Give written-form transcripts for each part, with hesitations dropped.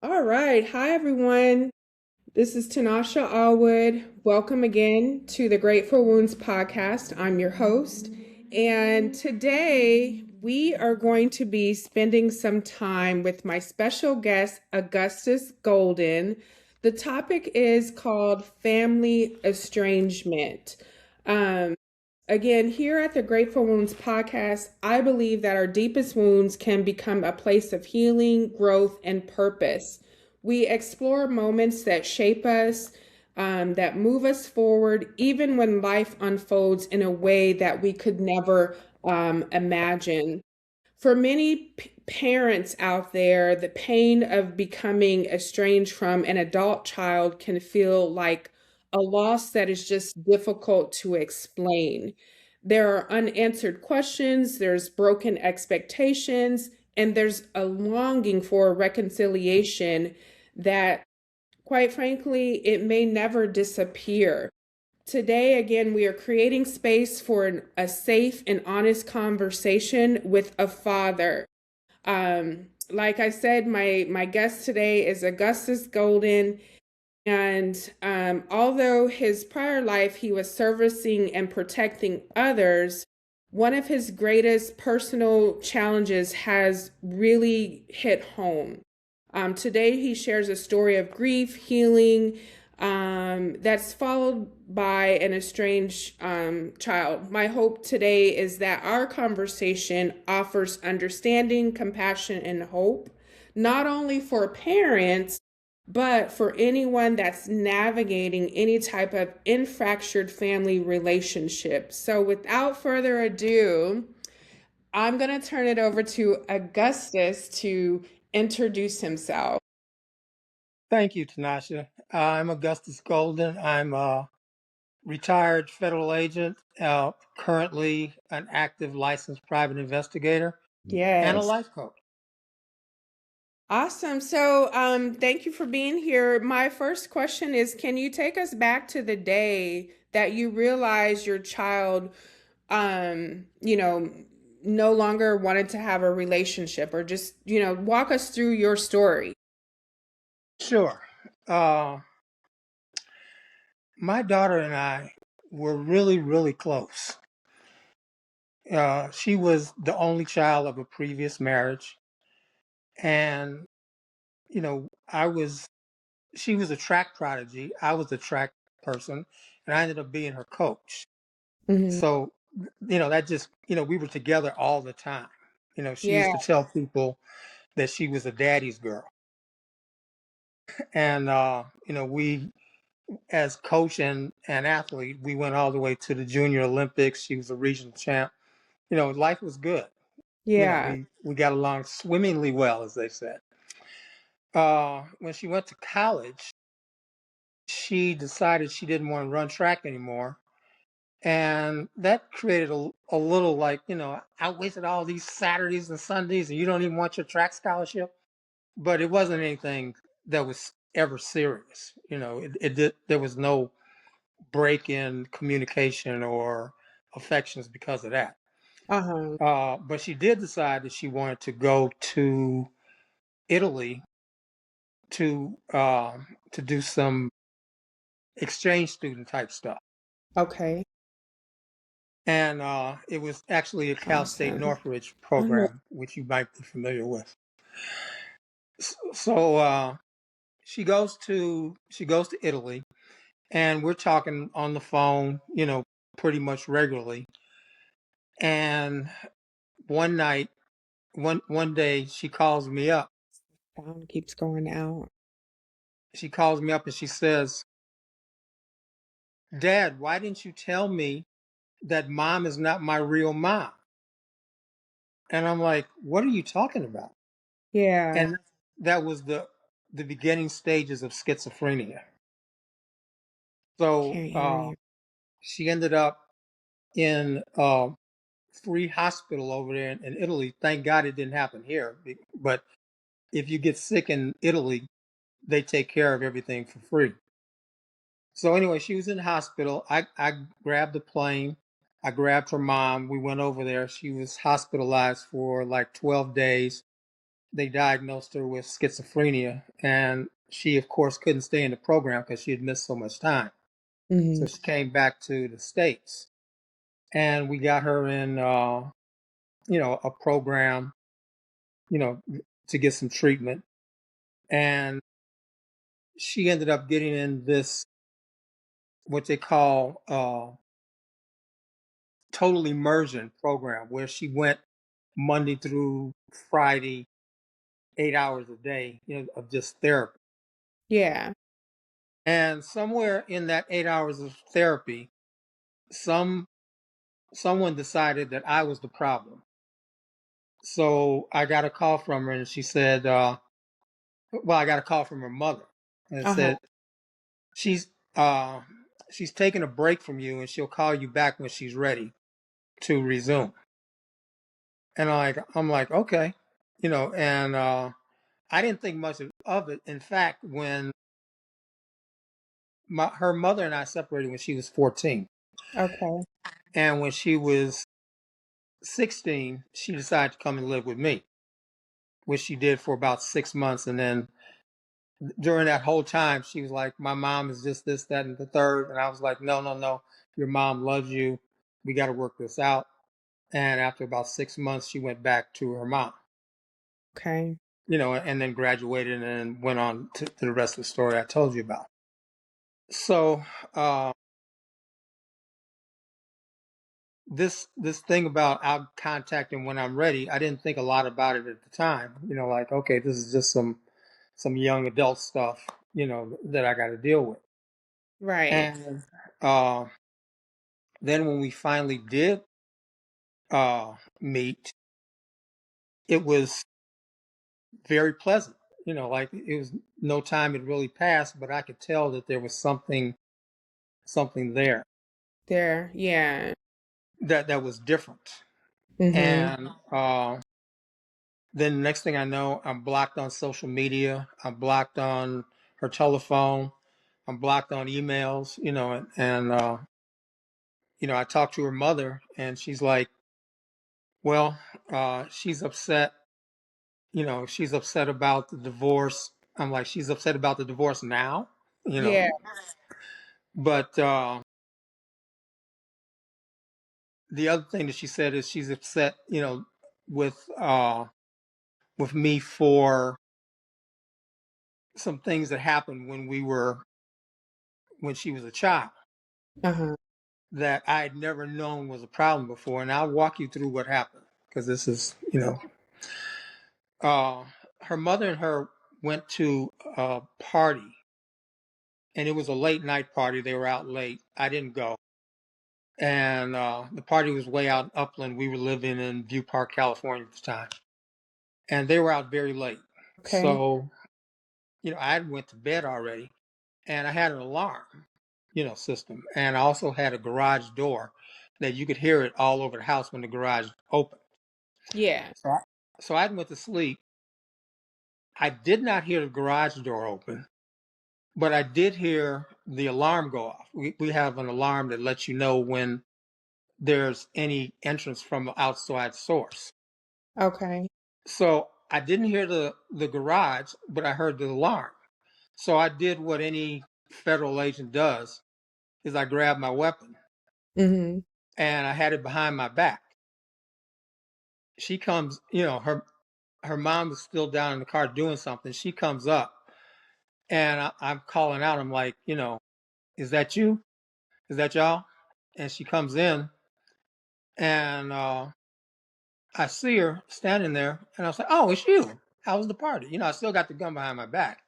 All right. Hi, everyone. This is Tanasha Allwood. Welcome again to the Grateful Wounds podcast. I'm your host. And today we are going to be spending some time with my special guest, Augustus Golden. The topic is called family estrangement. Um, Again, here at the Grateful Wounds podcast, I believe that our deepest wounds can become a place of healing, growth, and purpose. We explore moments that shape us, that move us forward, even when life unfolds in a way that we could never imagine. For many parents out there, the pain of becoming estranged from an adult child can feel like a loss that is just difficult to explain. There are unanswered questions, there's broken expectations, and there's a longing for reconciliation that, quite frankly, it may never disappear. Today, again, we are creating space for a safe and honest conversation with a father. Like I said, my guest today is Augustus Golden, and although his prior life he was servicing and protecting others, one of his greatest personal challenges has really hit home. Today, he shares a story of grief, healing, that's followed by an estranged child. My hope today is that our conversation offers understanding, compassion, and hope, not only for parents, but for anyone that's navigating any type of infractured family relationship. So, without further ado, I'm going to turn it over to Augustus to introduce himself. Thank you, Tanasha. I'm Augustus Golden. I'm a retired federal agent, currently an active licensed private investigator, and a Yes. life coach. Awesome. So, thank you for being here. My first question is, can you take us back to the day that you realized your child, um, you know, no longer wanted to have a relationship, or just, walk us through your story? Sure. Uh, my daughter and I were really, really close. She was the only child of a previous marriage. And, I was, she was a track prodigy. I was a track person, and I ended up being her coach. Hmm. So, that just, we were together all the time. She Yeah. used to tell people that she was a daddy's girl. And, we, as coach and athlete, we went all the way to the Junior Olympics. She was a regional champ. Life was good. Yeah. We got along swimmingly well, as they said. When she went to college, she decided she didn't want to run track anymore. And that created a little like, I wasted all these Saturdays and Sundays and you don't even want your track scholarship. But it wasn't anything that was ever serious. There was no break in communication or affections because of that. Uh-huh. But she did decide that she wanted to go to Italy to do some exchange student type stuff. Okay. And it was actually a Cal State Awesome. Northridge I know. program, which you might be familiar with. So she goes to Italy, and we're talking on the phone, pretty much regularly. And one night, one day, she calls me up. Sound keeps going out. She calls me up and she says, "Dad, why didn't you tell me that mom is not my real mom?" And I'm like, "What are you talking about?" Yeah. And that was the beginning stages of schizophrenia. So Can't hear you. she ended up in free hospital over there in Italy. Thank God it didn't happen here. But if you get sick in Italy, they take care of everything for free. So anyway, she was in the hospital. I grabbed the plane. I grabbed her mom. We went over there. She was hospitalized for like 12 days. they diagnosed her with schizophrenia, and she, of course, couldn't stay in the program because she had missed so much time. Hmm. So she came back to the States, and we got her in, a program, you know, to get some treatment. And she ended up getting in this, what they call, total immersion program, where she went Monday through Friday, 8 hours a day, of just therapy. Yeah. And somewhere in that 8 hours of therapy, some someone decided that I was the problem. So I got a call from her, and she said, well, I got a call from her mother, and it Uh-huh. said she's uh, she's taking a break from you, and she'll call you back when she's ready to resume. And I'm like, okay, and I didn't think much of it. In fact, when her mother and I separated when she was 14, Okay. and when she was 16, she decided to come and live with me, which she did for about 6 months. And then during that whole time, she was like, my mom is just this, that, and the third. And I was like, no, no, no. Your mom loves you. We got to work this out. And after about 6 months, she went back to her mom, Okay. and then graduated and went on to the rest of the story I told you about. So, uh, this thing about I'll contact him when I'm ready, I didn't think a lot about it at the time. Like, okay, this is just some young adult stuff, that I got to deal with. Right. And uh, then when we finally did meet, it was very pleasant. Like it was no time had really passed, but I could tell that there was something there There. Yeah. that was different. Mm-hmm. And then the next thing I know, I'm blocked on social media. I'm blocked on her telephone. I'm blocked on emails. And I talked to her mother, and she's like, "Well, she's upset. She's upset about the divorce." I'm like, "She's upset about the divorce now." You know, Yeah. but the other thing that she said is she's upset. With with me for some things that happened when she was a child Uh-huh. that I had never known was a problem before. And I'll walk you through what happened because this is, uh, her mother and her went to a party, and it was a late night party. They were out late. I didn't go. And the party was way out in Upland. We were living in View Park, California at the time. And they were out very late. Okay. So, I went to bed already, and I had an alarm, system. And I also had a garage door that you could hear it all over the house when the garage opened. Yeah. So I went to sleep. I did not hear the garage door open, but I did hear the alarm go off. We have an alarm that lets you know when there's any entrance from an outside source. Okay. So I didn't hear the garage, but I heard the alarm. So I did what any federal agent does is I grabbed my weapon Mm-hmm. and I had it behind my back. She comes, her mom is still down in the car doing something. She comes up, and I'm calling out. I'm like, is that you? Is that y'all? And she comes in, and I see her standing there, and I was like, oh, it's you. How was the party? I still got the gun behind my back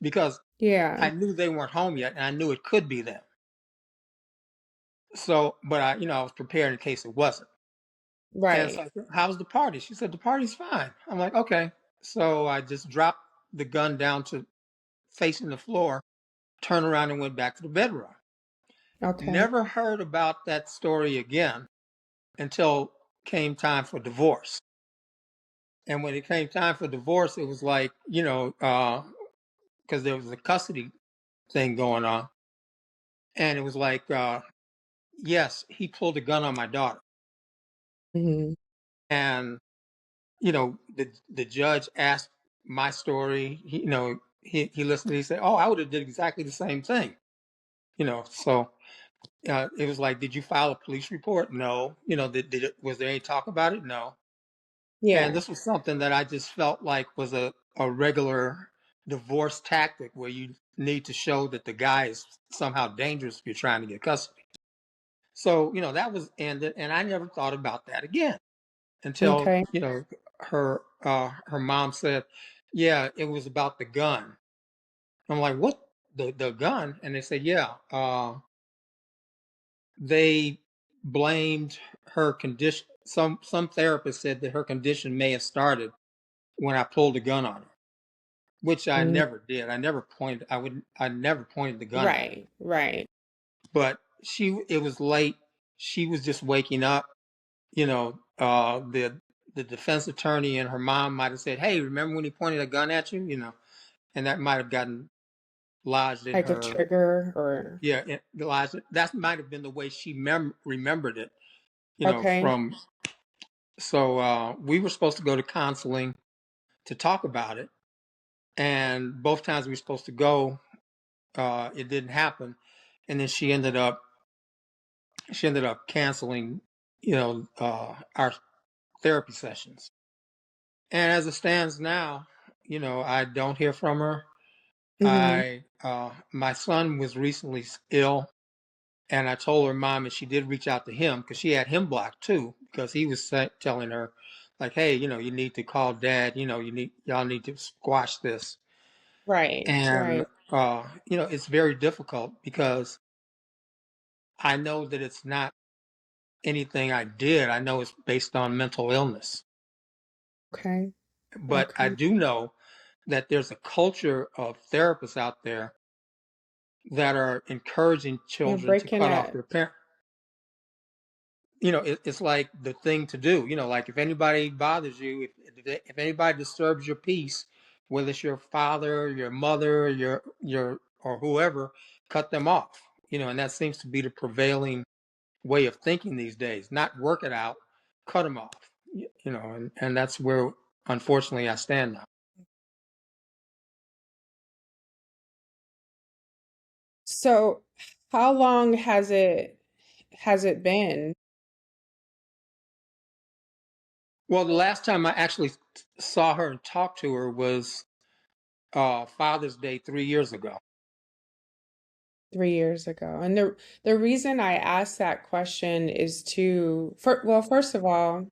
because Yeah. I knew they weren't home yet, and I knew it could be them. So, but I was prepared in case it wasn't. And Right. so, how was the party? She said, the party's fine. I'm like, okay. So I just dropped the gun down to facing the floor, turned around and went back to the bedroom. Okay. Never heard about that story again until came time for divorce. And when it came time for divorce, it was like, because there was a custody thing going on. And it was like, yes, he pulled a gun on my daughter. Mm-hmm. And the judge asked my story. He listened. He said, "Oh, I would have did exactly the same thing." So it was like, "Did you file a police report?" No. Was there any talk about it? No. And Yeah. this was something that I just felt like was a regular divorce tactic where you need to show that the guy is somehow dangerous if you're trying to get custody. So, that was ended, and I never thought about that again until, Okay. her mom said, "Yeah, it was about the gun." I'm like, "What? The gun?" And they said, "Yeah, they blamed her condition. Some therapist said that her condition may have started when I pulled a gun on her." Which I Mm, never did. I never pointed the gun at her. right. Right. But it was late. She was just waking up. The defense attorney and her mom might have said, "Hey, remember when he pointed a gun at you?" And that might have gotten lodged in Like a her. trigger or Yeah, lodged. That might have been the way she remembered it. okay. From so we were supposed to go to counseling to talk about it, and both times we were supposed to go, it didn't happen, and then she ended up canceling, our therapy sessions. And as it stands now, I don't hear from her. Hmm. My son was recently ill, and I told her mom, and she did reach out to him because she had him blocked too, because he was telling her, like, "Hey, you need to call dad. Y'all need to squash this." Right. And Right. it's very difficult because I know that it's not anything I did. I know it's based on mental illness. Okay. But I Okay. do know that there's a culture of therapists out there that are encouraging You're children to breaking cut off up. their parent. It's like the thing to do. Like if anybody bothers you, if anybody disturbs your peace, whether it's your father, your mother, your or whoever, cut them off. And that seems to be the prevailing way of thinking these days. Not work it out, cut them off. And that's where unfortunately I stand now. So, how long has it been? Well, the last time I actually saw her and talked to her was Father's Day 3 years ago. 3 years ago. And the reason I asked that question is well, first of all,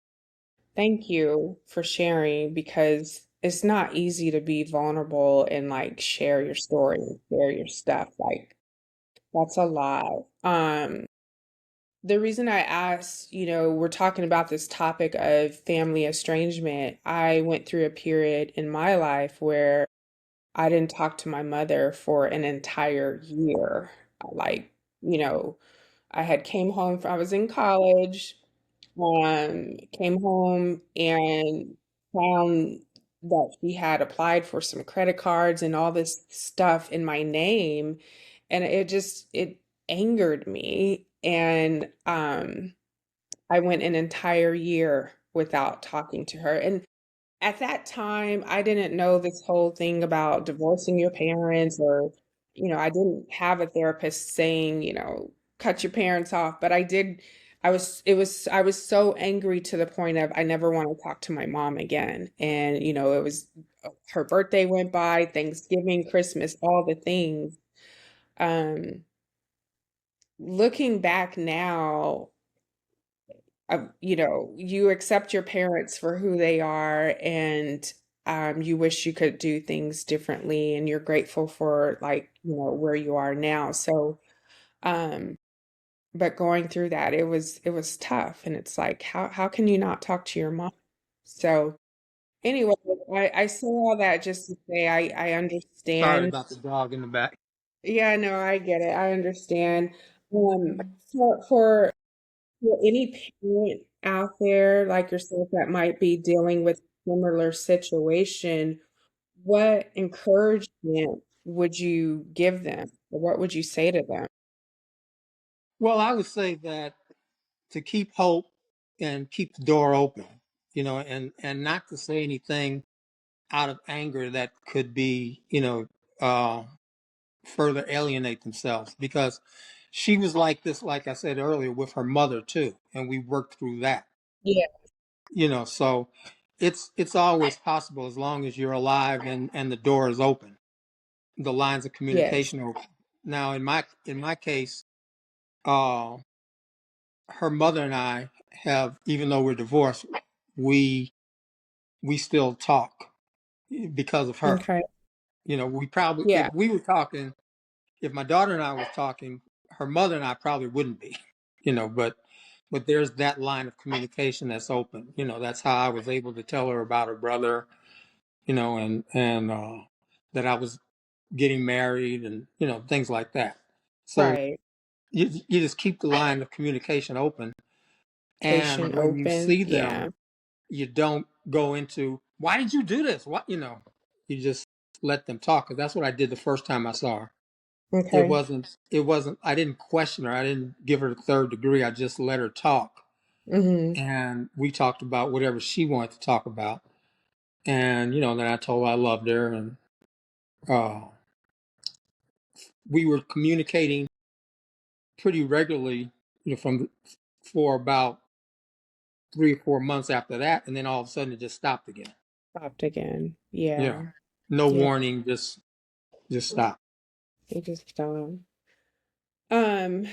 thank you for sharing because it's not easy to be vulnerable and like share your story and share your stuff. Like that's a lot. The reason I asked, we're talking about this topic of family estrangement. I went through a period in my life where I didn't talk to my mother for an entire year. Like, you know, I was in college, came home and found that she had applied for some credit cards and all this stuff in my name. And it angered me. And I went an entire year without talking to her. And at that time, I didn't know this whole thing about divorcing your parents or, I didn't have a therapist saying, cut your parents off, but I was so angry to the point of I never want to talk to my mom again. And, it was her birthday went by, Thanksgiving, Christmas, all the things. Um, Looking back now, you accept your parents for who they are and you wish you could do things differently and you're grateful for like, where you are now. So, um, but going through that, it was tough and it's like, how can you not talk to your mom? So anyway, I say all that just to say I Sorry understand. about the dog in the back. Yeah, no, I get it. I understand. For any parent out there like yourself that might be dealing with similar situation, what encouragement would you give them? Or what would you say to them? Well, I would say that to keep hope and keep the door open. and not to say anything out of anger that could be, uh, further alienate themselves, because she was like this, like I said earlier, with her mother too, and we worked through that. Yeah. So it's always possible as long as you're alive and the door is open, the lines of Yes. communication are open. Now, in my case, uh, her mother and I have, even though we're divorced, we we still talk because of her. Okay. We probably, Yeah. if we were talking, if my daughter and I was talking, her mother and I probably wouldn't be, but there's that line of communication that's open. That's how I was able to tell her about her brother, and that I was getting married, and things like that. So Right. you just keep the line of communication open, and Cation when you open. see Yeah. them, you don't go into, why did you do this? What, you just let them talk. 'Cause that's what I did the first time I saw her. Okay. It wasn't, I didn't question her. I didn't give her the third degree. I just let her talk. Mm-hmm. And we talked about whatever she wanted to talk about. And, then I told her I loved her. And uh, we were communicating pretty regularly, for about 3 or 4 months after that. And then all of a sudden it just stopped again. Stopped again. Yeah. Yeah. No Yeah. warning, just stopped. They just don't. Um,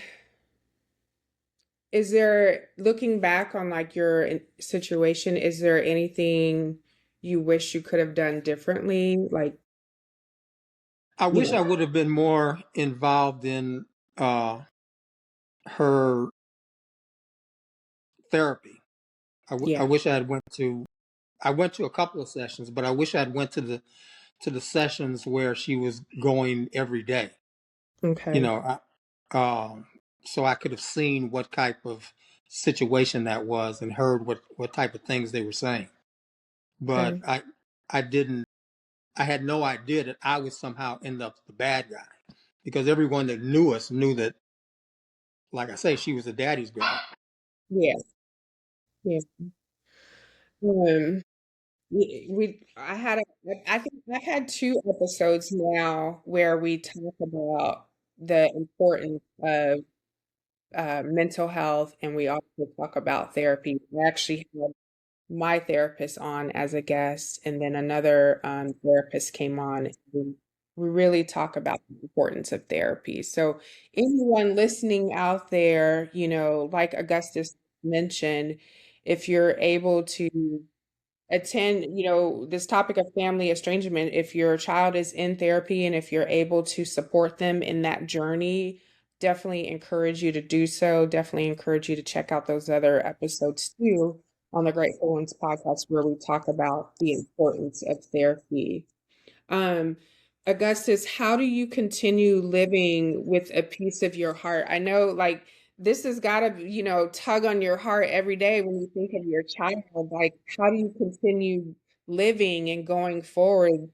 is there, looking back on like your situation, is there anything you wish you could have done differently? Like, I you wish know, I would have been more involved in uh, her therapy. I yeah. wish I had I went to a couple of sessions, but I wish I had went to the sessions where she was going every day. You Okay. know, so I could have seen what type of situation that was and heard what type of things they were saying. But Okay. I didn't. I had no idea that I would somehow end up the bad guy, because everyone that knew us knew that, like I say, she was a daddy's girl. Yeah. Yeah. Um, I had I think I've had two episodes now where we talk about the importance of mental health, and we also talk about therapy. I actually had my therapist on as a guest, and then another therapist came on. We really talk about the importance of therapy. So, anyone listening out there, like Augustus mentioned, if you're able to attend, this topic of family estrangement, if your child is in therapy and if you're able to support them in that journey, definitely encourage you to do so. Definitely encourage you to check out those other episodes too on the Grateful Ones podcast, where we talk about the importance of therapy. Um, Augustus, how do you continue living with a piece of your heart? I know, like, this has got to, tug on your heart every day when you think of your child. Like, how do you continue living and going forward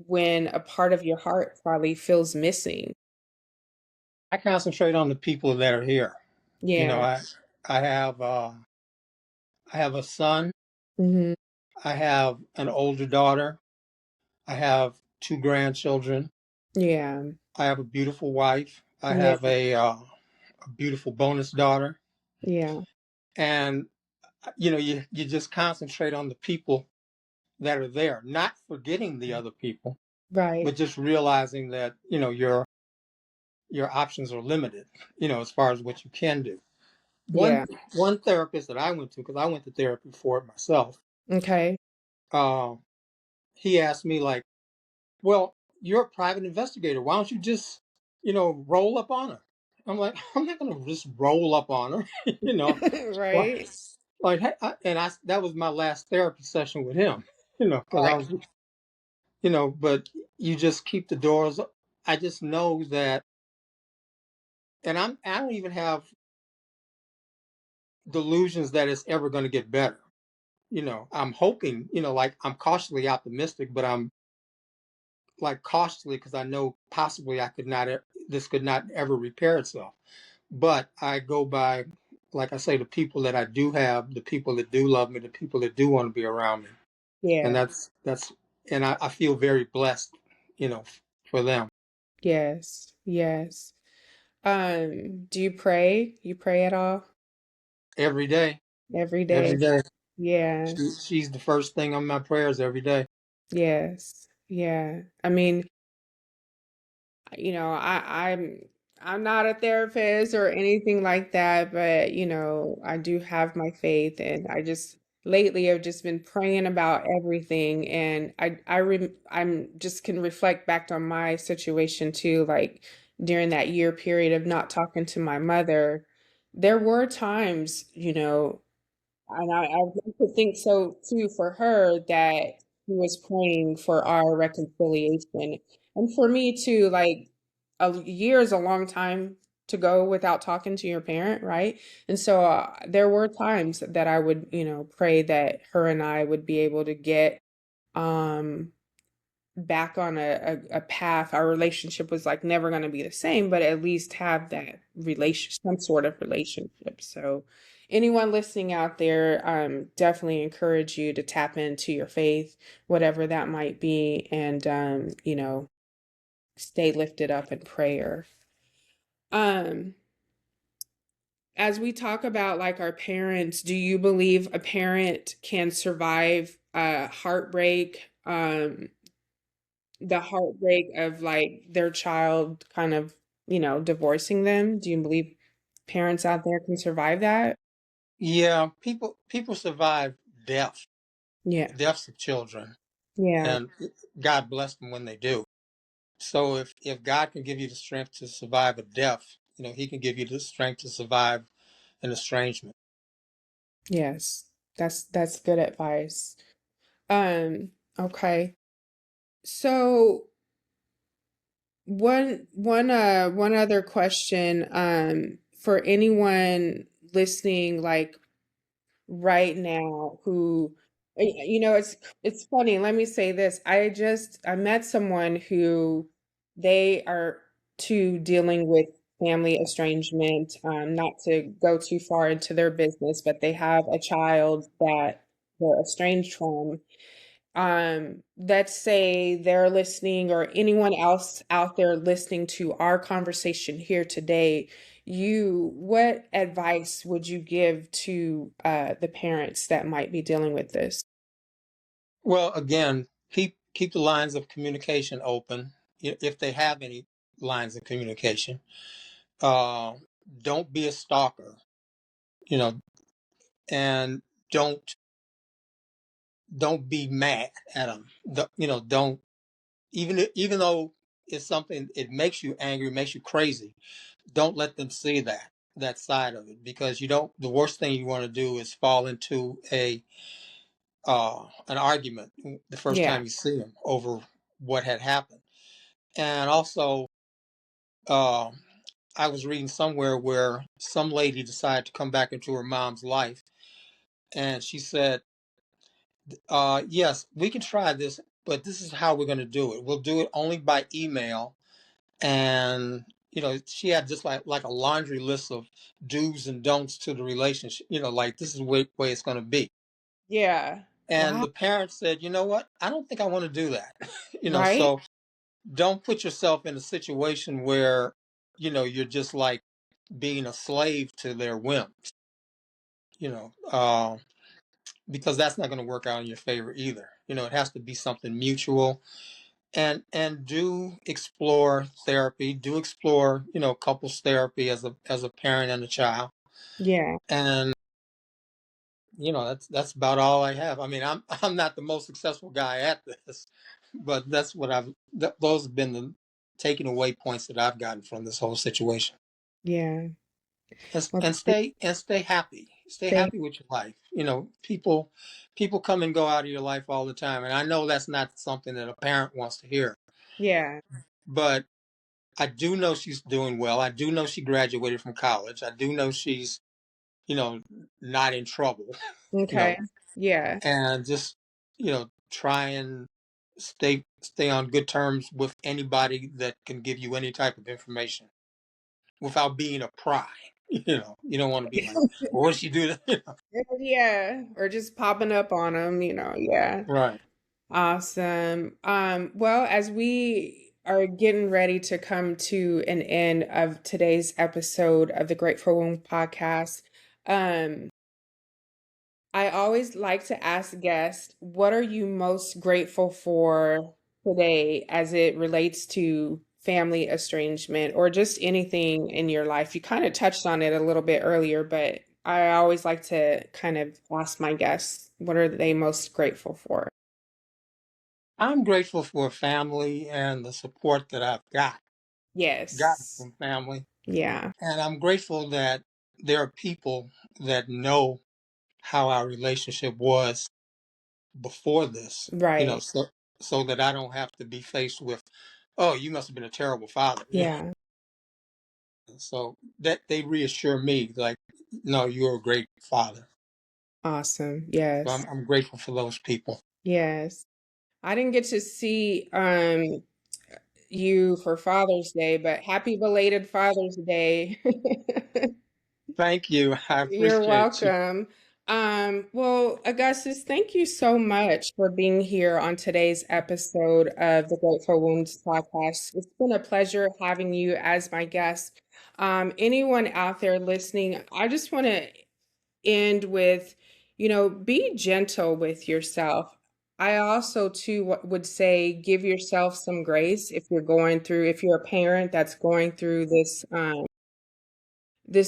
when a part of your heart probably feels missing? I concentrate on the people that are here. You know, Yeah. I have I have a son. Hmm. I have an older daughter. I have two grandchildren. Yeah. I have a beautiful wife. I Yeah. have a beautiful bonus daughter. Yeah. And you just concentrate on the people that are there, not forgetting the other people, Right. but just realizing that your options are limited. As far as what you can do. One Yeah. one therapist that I went to, because I went to therapy for it myself. Okay. Uh, he asked me, like, well, you're a private investigator. Why don't you just, roll up on her? I'm like, I'm not going to just roll up on her, Like, Right. hey, that was my last therapy session with him, because I Right. was, but you just keep the doors. I just know that, and I don't even have delusions that it's ever going to get better. I'm hoping, like, I'm cautiously optimistic, but I'm like cautiously, because I know possibly this could not ever repair itself. But I go by like I say, the people that I do have, the people that do love me, the people that do want to be around me. And Yeah. and I feel very blessed, you know, for them. Yes. Yes. Do you pray? You pray at all? Every day. Every Every day? day. Yeah. She's the first thing on my prayers every day. Yes. Yeah. I mean, I'm not a therapist or anything like that, but I do have my faith, and I just lately have just been praying about everything, and I'm just can reflect back on my situation too, like during that year period of not talking to my mother. There were times, and I like to think so too for her, that he was praying for our reconciliation. And for me too, like a year is a long time to go without talking to your parent, right? And so there were times that I would, pray that her and I would be able to get um back on a path. Our relationship was like never going to be the same, but at least have that relation, some sort of relationship. So anyone listening out there, definitely encourage you to tap into your faith, whatever that might be, and stay lifted up in prayer. um as we talk about like our parents, do you believe a parent can survive heartbreak, the heartbreak of like their child kind of, divorcing them? Do you believe parents out there can survive that? Yeah, people survive death, Yeah. deaths of children, Yeah. and God bless them when they do. So if God can give you the strength to survive a death, He can give you the strength to survive an estrangement. Yes. That's good advice. Um, okay. So one other question, for anyone listening, like right now, who it's funny, let me say this. I met someone who they are too dealing with family estrangement, not to go too far into their business, but they have a child that they're estranged from. Let's say they're listening, or anyone else out there listening to our conversation here today, what advice would you give to the parents that might be dealing with this? Well, again, keep the lines of communication open if they have any lines of communication. Uh, don't be a stalker, you know, and don't don't be mad at them. Don't even though it's something it makes you angry, makes you crazy. Don't let them see that side of it, because you don't. The worst thing you want to do is fall into a an argument the first Yeah. time you see them over what had happened. And also, uh, I was reading somewhere where some lady decided to come back into her mom's life, and she said, "Yes, we can try this, but this is how we're going to do it. We'll do it only by email." And she had just like a laundry list of do's and don'ts to the relationship. Like this is the way it's going to be. Yeah. And Wow. the parents said, "You know what? I don't think I want to do that." Right? So don't put yourself in a situation where you're just like being a slave to their whims. You know, uh, because that's not going to work out in your favor either. It has to be something mutual. And do explore therapy. Do explore couples therapy as a parent and a child. Yeah. And that's about all I have. I mean, I'm not the most successful guy at this, but that's what those have been the taking away points that I've gotten from this whole situation. Yeah. and, Well, and stay happy. Stay thank happy with your life. People come and go out of your life all the time, and I know that's not something that a parent wants to hear. Yeah. But I do know she's doing well. I do know she graduated from college. I do know she's you know not in trouble. you Okay. know Yeah. and just try and stay on good terms with anybody that can give you any type of information without being a pry. You don't want to be like, well, what she do? Yeah, or just popping up on them, yeah. Right. Awesome. Well, as we are getting ready to come to an end of today's episode of the Grateful Womb podcast, um, I always like to ask guests, what are you most grateful for today as it relates to family estrangement or just anything in your life? You kind of touched on it a little bit earlier, but I always like to kind of ask my guests, what are they most grateful for? I'm grateful for family and the support that I've gotten Yes. from family. Yeah. And I'm grateful that there are people that know how our relationship was before this, Right. so that I don't have to be faced with, oh, you must have been a terrible father. Yeah. So that they reassure me, like, no, you're a great father. Awesome. So Yes. I'm grateful for those people. Yes. I didn't get to see you for Father's Day, but happy belated Father's Day. Thank you. I You're appreciate you. welcome. Well, Augustus, thank you so much for being here on today's episode of the Grateful Wounds podcast. It's been a pleasure having you as my guest. Anyone out there listening, I just want to end with, be gentle with yourself. I also too would say give yourself some grace if you're a parent that's going through this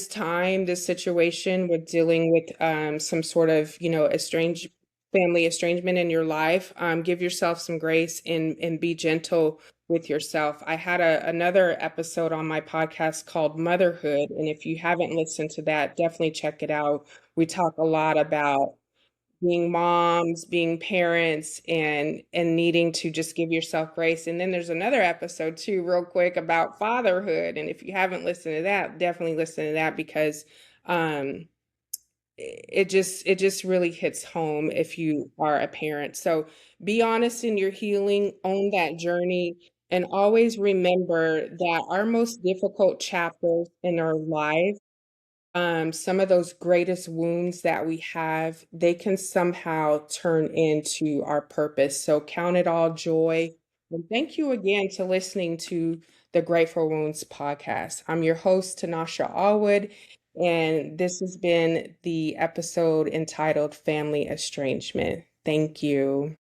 time, this situation with dealing with some sort of, estranged family estrangement in your life. Give yourself some grace and be gentle with yourself. I had another episode on my podcast called Motherhood, and if you haven't listened to that, definitely check it out. We talk a lot about being moms, being parents, and needing to just give yourself grace. And then there's another episode too, real quick, about fatherhood. And if you haven't listened to that, definitely listen to that because um it just really hits home if you are a parent. So be honest in your healing, own that journey, and always remember that our most difficult chapters in our life, some of those greatest wounds that we have, they can somehow turn into our purpose. So count it all joy. And thank you again to listening to the Grateful Wounds podcast. I'm your host, Tanasha Allwood, and this has been the episode entitled Family Estrangement. Thank you.